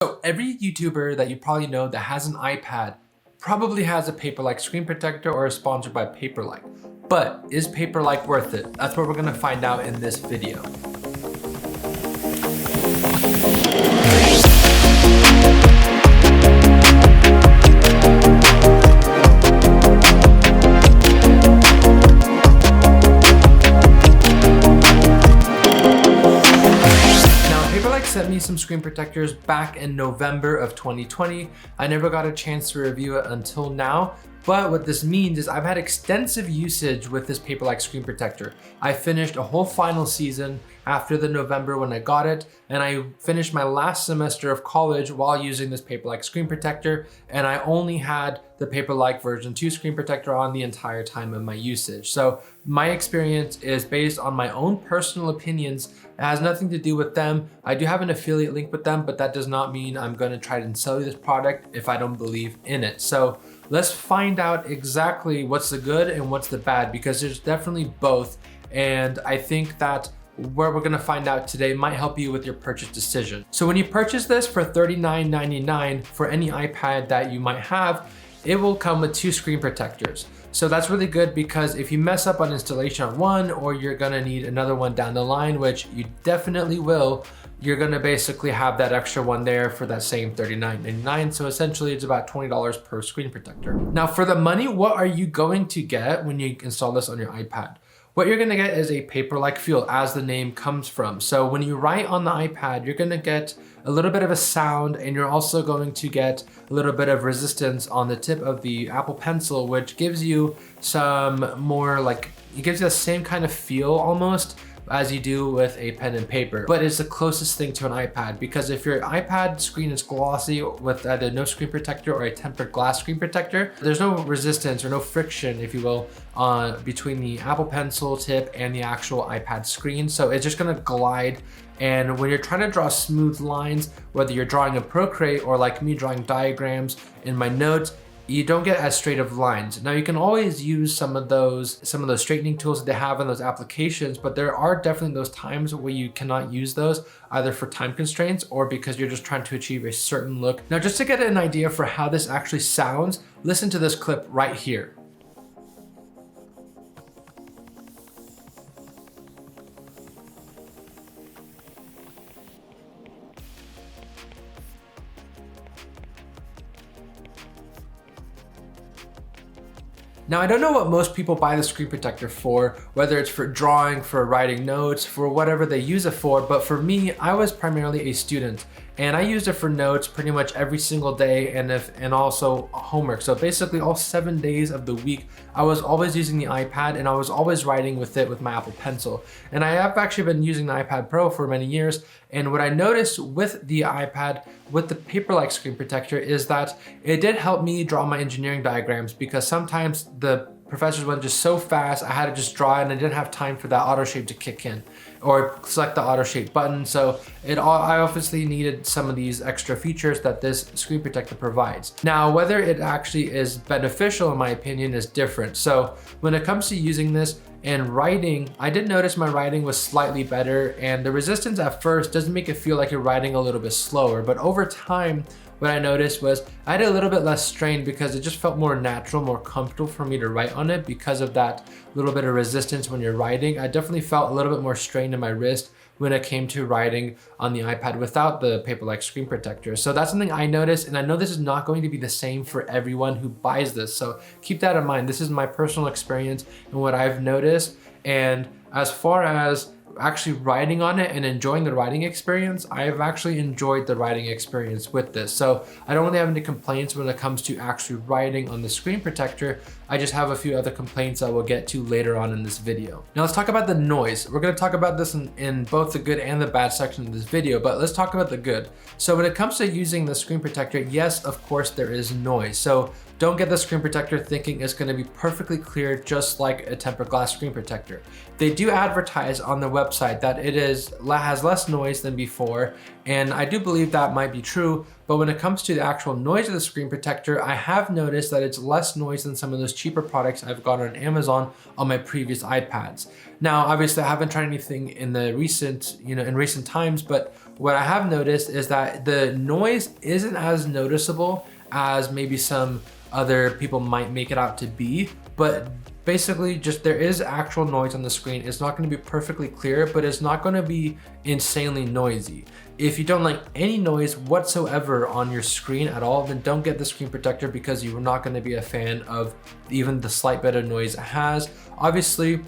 So every YouTuber that you probably know that has an iPad probably has a Paperlike screen protector or is sponsored by Paperlike. But is Paperlike worth it? That's what we're gonna find out in this video. Sent me some screen protectors back in November of 2020. I never got a chance to review it until now, but what this means is I've had extensive usage with this Paperlike screen protector. I finished a whole final season after the November when I got it, and I finished my last semester of college while using this Paperlike screen protector, and I only had the Paperlike version 2 screen protector on the entire time of my usage. So my experience is based on my own personal opinions. It has nothing to do with them. I do have an affiliate link with them, but that does not mean I'm going to try and sell you this product if I don't believe in it. So let's find out exactly what's the good and what's the bad, because there's definitely both. And I think that where we're gonna find out today might help you with your purchase decision. So when you purchase this for $39.99 for any iPad that you might have, it will come with 2 screen protectors. So that's really good, because if you mess up on installation on one, or you're gonna need another one down the line, which you definitely will, you're gonna basically have that extra one there for that same $39.99. So essentially it's about $20 per screen protector. Now for the money, what are you going to get when you install this on your iPad? What you're gonna get is a paper-like feel, as the name comes from. So when you write on the iPad, you're gonna get a little bit of a sound, and you're also going to get a little bit of resistance on the tip of the Apple Pencil, which gives you some more it gives you the same kind of feel almost as you do with a pen and paper, but it's the closest thing to an iPad, because if your iPad screen is glossy with either no screen protector or a tempered glass screen protector, there's no resistance or no friction, if you will, between the Apple Pencil tip and the actual iPad screen. So it's just gonna glide. And when you're trying to draw smooth lines, whether you're drawing in Procreate or like me drawing diagrams in my notes, you don't get as straight of lines. Now you can always use some of those straightening tools that they have in those applications, but there are definitely those times where you cannot use those, either for time constraints or because you're just trying to achieve a certain look. Now just to get an idea for how this actually sounds, listen to this clip right here. Now, I don't know what most people buy the screen protector for, whether it's for drawing, for writing notes, for whatever they use it for, but for me, I was primarily a student, and I used it for notes pretty much every single day, and also homework. So basically all 7 days of the week, I was always using the iPad, and I was always writing with it with my Apple Pencil. And I have actually been using the iPad Pro for many years, and what I noticed with the iPad, with the Paperlike screen protector, is that it did help me draw my engineering diagrams, because sometimes the professors went just so fast, I had to just draw it, and I didn't have time for that auto shape to kick in or select the auto shape button. So I obviously needed some of these extra features that this screen protector provides. Now, whether it actually is beneficial, in my opinion, is different. So when it comes to using this and writing, I did notice my writing was slightly better, and the resistance at first doesn't make it feel like you're writing a little bit slower, but over time, what I noticed was I had a little bit less strain, because it just felt more natural, more comfortable for me to write on it because of that little bit of resistance when you're writing. I definitely felt a little bit more strain in my wrist when it came to writing on the iPad without the Paperlike screen protector. So that's something I noticed, and I know this is not going to be the same for everyone who buys this. So keep that in mind. This is my personal experience and what I've noticed. And as far as actually writing on it and enjoying the writing experience, I've actually enjoyed the writing experience with this. So I don't really have any complaints when it comes to actually writing on the screen protector. I just have a few other complaints I will get to later on in this video. Now let's talk about the noise. We're gonna talk about this in both the good and the bad section of this video, but let's talk about the good. So when it comes to using the screen protector, yes, of course there is noise. So don't get the screen protector thinking it's gonna be perfectly clear just like a tempered glass screen protector. They do advertise on their website that it has less noise than before, and I do believe that might be true, but when it comes to the actual noise of the screen protector, I have noticed that it's less noise than some of those cheaper products I've got on Amazon on my previous iPads. Now, obviously I haven't tried anything in the in recent times, but what I have noticed is that the noise isn't as noticeable as maybe some other people might make it out to be, but basically just there is actual noise on the screen. It's not going to be perfectly clear, but it's not going to be insanely noisy. If you don't like any noise whatsoever on your screen at all, then don't get the screen protector because you're not going to be a fan of even the slight bit of noise it has. Obviously,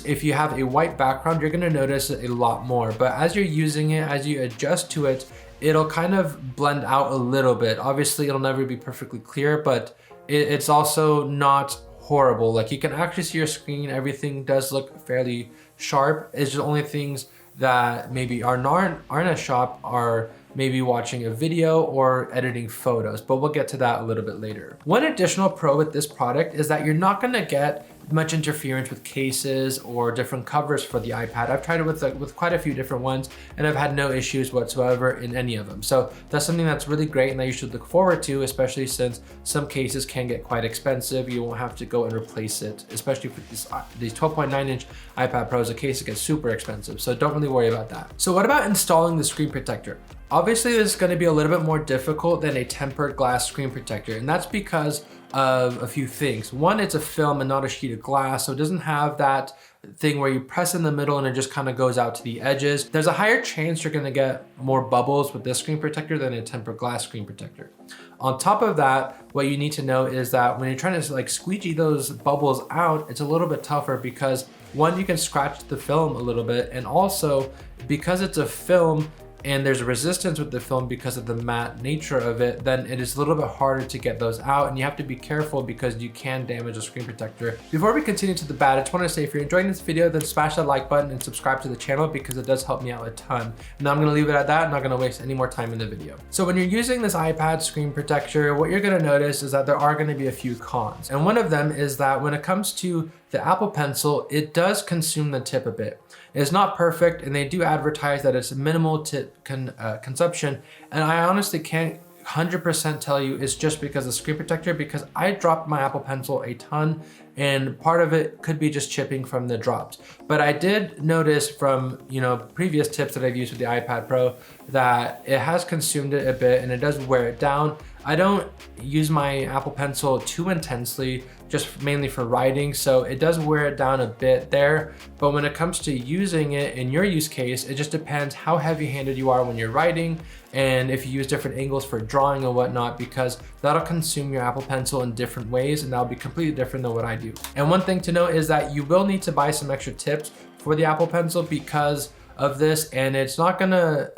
if you have a white background, you're going to notice it a lot more, but as you're using it, as you adjust to it, it'll kind of blend out a little bit. Obviously, it'll never be perfectly clear, but it's also not horrible. Like, you can actually see your screen, everything does look fairly sharp. It's just only things that maybe aren't as sharp are maybe watching a video or editing photos, but we'll get to that a little bit later. One additional pro with this product is that you're not gonna get much interference with cases or different covers for the iPad. I've tried it with quite a few different ones, and I've had no issues whatsoever in any of them. So that's something that's really great and that you should look forward to, especially since some cases can get quite expensive. You won't have to go and replace it, especially for these 12.9-inch iPad Pros. The case gets super expensive, so don't really worry about that. So what about installing the screen protector? Obviously, this is going to be a little bit more difficult than a tempered glass screen protector, and that's because of a few things. One, it's a film and not a sheet of glass, so it doesn't have that thing where you press in the middle and it just kind of goes out to the edges. There's a higher chance you're going to get more bubbles with this screen protector than a tempered glass screen protector. On top of that, what you need to know is that when you're trying to like squeegee those bubbles out, it's a little bit tougher because one, you can scratch the film a little bit, and also because it's a film and there's a resistance with the film because of the matte nature of it, then it is a little bit harder to get those out, and you have to be careful because you can damage the screen protector. Before we continue to the bad, I just want to say if you're enjoying this video, then smash that like button and subscribe to the channel because it does help me out a ton. Now I'm gonna leave it at that. I'm not gonna waste any more time in the video. So when you're using this iPad screen protector, what you're gonna notice is that there are gonna be a few cons. And one of them is that when it comes to the Apple Pencil, it does consume the tip a bit. It's not perfect, and they do advertise that it's minimal tip consumption, and I honestly can't 100% tell you it's just because of screen protector, because I dropped my Apple Pencil a ton, and part of it could be just chipping from the drops. But I did notice from previous tips that I've used with the iPad Pro that it has consumed it a bit and it does wear it down. I don't use my Apple Pencil too intensely, just mainly for writing, so it does wear it down a bit there. But when it comes to using it in your use case, it just depends how heavy-handed you are when you're writing, and if you use different angles for drawing and whatnot, because that'll consume your Apple Pencil in different ways, and that'll be completely different than what I do. And one thing to note is that you will need to buy some extra tips for the Apple Pencil because of this, and it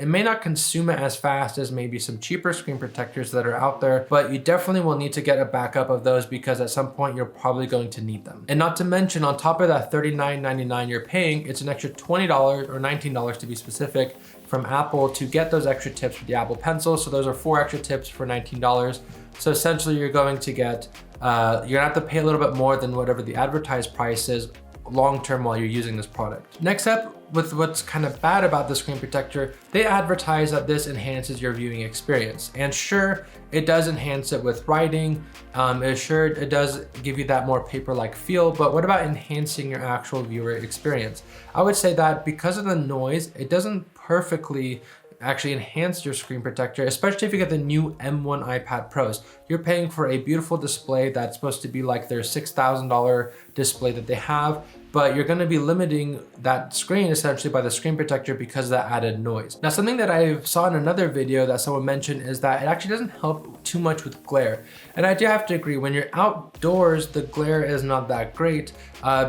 may not consume it as fast as maybe some cheaper screen protectors that are out there, but you definitely will need to get a backup of those because at some point you're probably going to need them. And not to mention, on top of that $39.99 you're paying, it's an extra $20 or $19 to be specific from Apple to get those extra tips with the Apple Pencil. So those are 4 extra tips for $19. So essentially you're going to get, you're gonna have to pay a little bit more than whatever the advertised price is long-term while you're using this product. Next up, with what's kind of bad about the screen protector, they advertise that this enhances your viewing experience. And sure, it does enhance it with writing. It does give you that more paper-like feel, but what about enhancing your actual viewer experience? I would say that because of the noise, it doesn't perfectly actually enhance your screen protector, especially if you get the new M1 iPad Pros. You're paying for a beautiful display that's supposed to be like their $6,000 display that they have, but you're gonna be limiting that screen essentially by the screen protector because of that added noise. Now, something that I saw in another video that someone mentioned is that it actually doesn't help too much with glare. And I do have to agree, when you're outdoors, the glare is not that great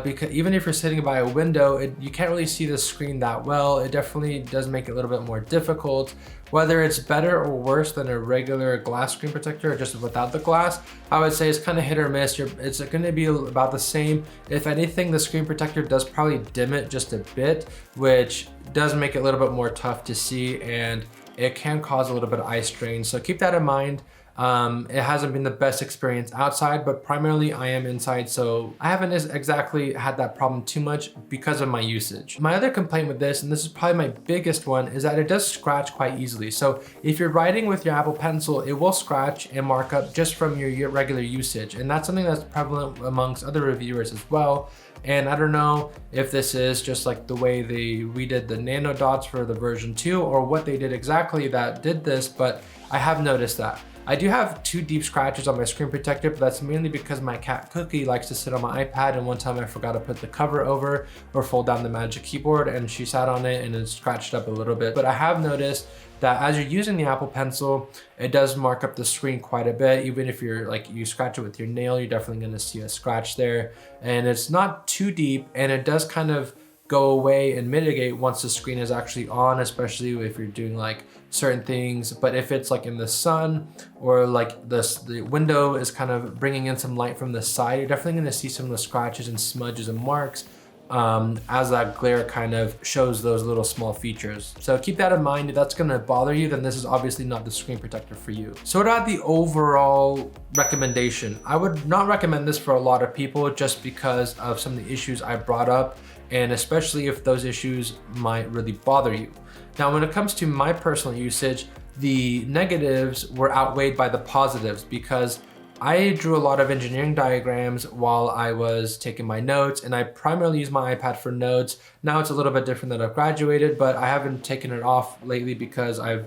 because even if you're sitting by a window, you can't really see the screen that well. It definitely does make it a little bit more difficult. Whether it's better or worse than a regular glass screen protector or just without the glass, I would say it's kind of hit or miss. It's gonna be about the same. If anything, the screen protector does probably dim it just a bit, which does make it a little bit more tough to see, and it can cause a little bit of eye strain. So keep that in mind. It hasn't been the best experience outside, but primarily I am inside, so I haven't exactly had that problem too much because of my usage. My other complaint with this, and this is probably my biggest one, is that it does scratch quite easily. So if you're writing with your Apple Pencil, it will scratch and mark up just from your regular usage. And that's something that's prevalent amongst other reviewers as well. And I don't know if this is just like the way they redid the nano dots for the version 2 or what they did exactly that did this, but I have noticed that. I do have 2 deep scratches on my screen protector, but that's mainly because my cat Cookie likes to sit on my iPad, and one time I forgot to put the cover over or fold down the Magic Keyboard, and she sat on it and it scratched up a little bit. But I have noticed that as you're using the Apple Pencil, it does mark up the screen quite a bit. Even if you're like, you scratch it with your nail, you're definitely gonna see a scratch there. And it's not too deep, and it does kind of go away and mitigate once the screen is actually on, especially if you're doing like certain things. But if it's like in the sun or like the window is kind of bringing in some light from the side, you're definitely gonna see some of the scratches and smudges and marks as that glare kind of shows those little small features. So keep that in mind. If that's gonna bother you, then this is obviously not the screen protector for you. So what about the overall recommendation? I would not recommend this for a lot of people just because of some of the issues I brought up, and especially if those issues might really bother you. Now, when it comes to my personal usage, the negatives were outweighed by the positives because I drew a lot of engineering diagrams while I was taking my notes, and I primarily use my iPad for notes. Now it's a little bit different that I've graduated, but I haven't taken it off lately because I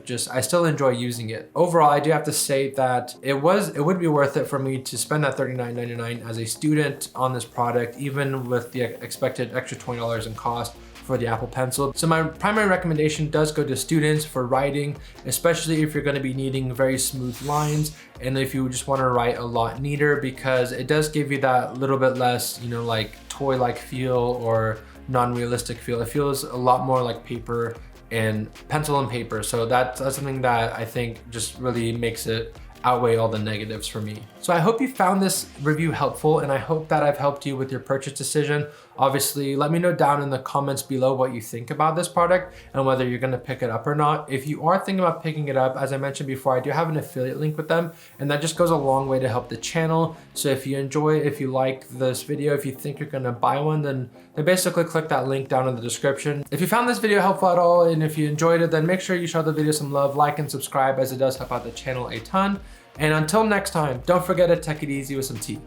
still enjoy using it. Overall, I do have to say that it would be worth it for me to spend that $39.99 as a student on this product, even with the expected extra $20 in cost for the Apple Pencil. So my primary recommendation does go to students for writing, especially if you're going to be needing very smooth lines and if you just want to write a lot neater, because it does give you that little bit less, like toy-like feel or non-realistic feel. It feels a lot more like paper and pencil and paper. So that's something that I think just really makes it outweigh all the negatives for me. So I hope you found this review helpful, and I hope that I've helped you with your purchase decision. Obviously, let me know down in the comments below what you think about this product and whether you're gonna pick it up or not. If you are thinking about picking it up, as I mentioned before, I do have an affiliate link with them, and that just goes a long way to help the channel. So if you enjoy, if you like this video, if you think you're gonna buy one, then basically click that link down in the description. If you found this video helpful at all, and if you enjoyed it, then make sure you show the video some love, like and subscribe, as it does help out the channel a ton. And until next time, don't forget to take it easy with some tea.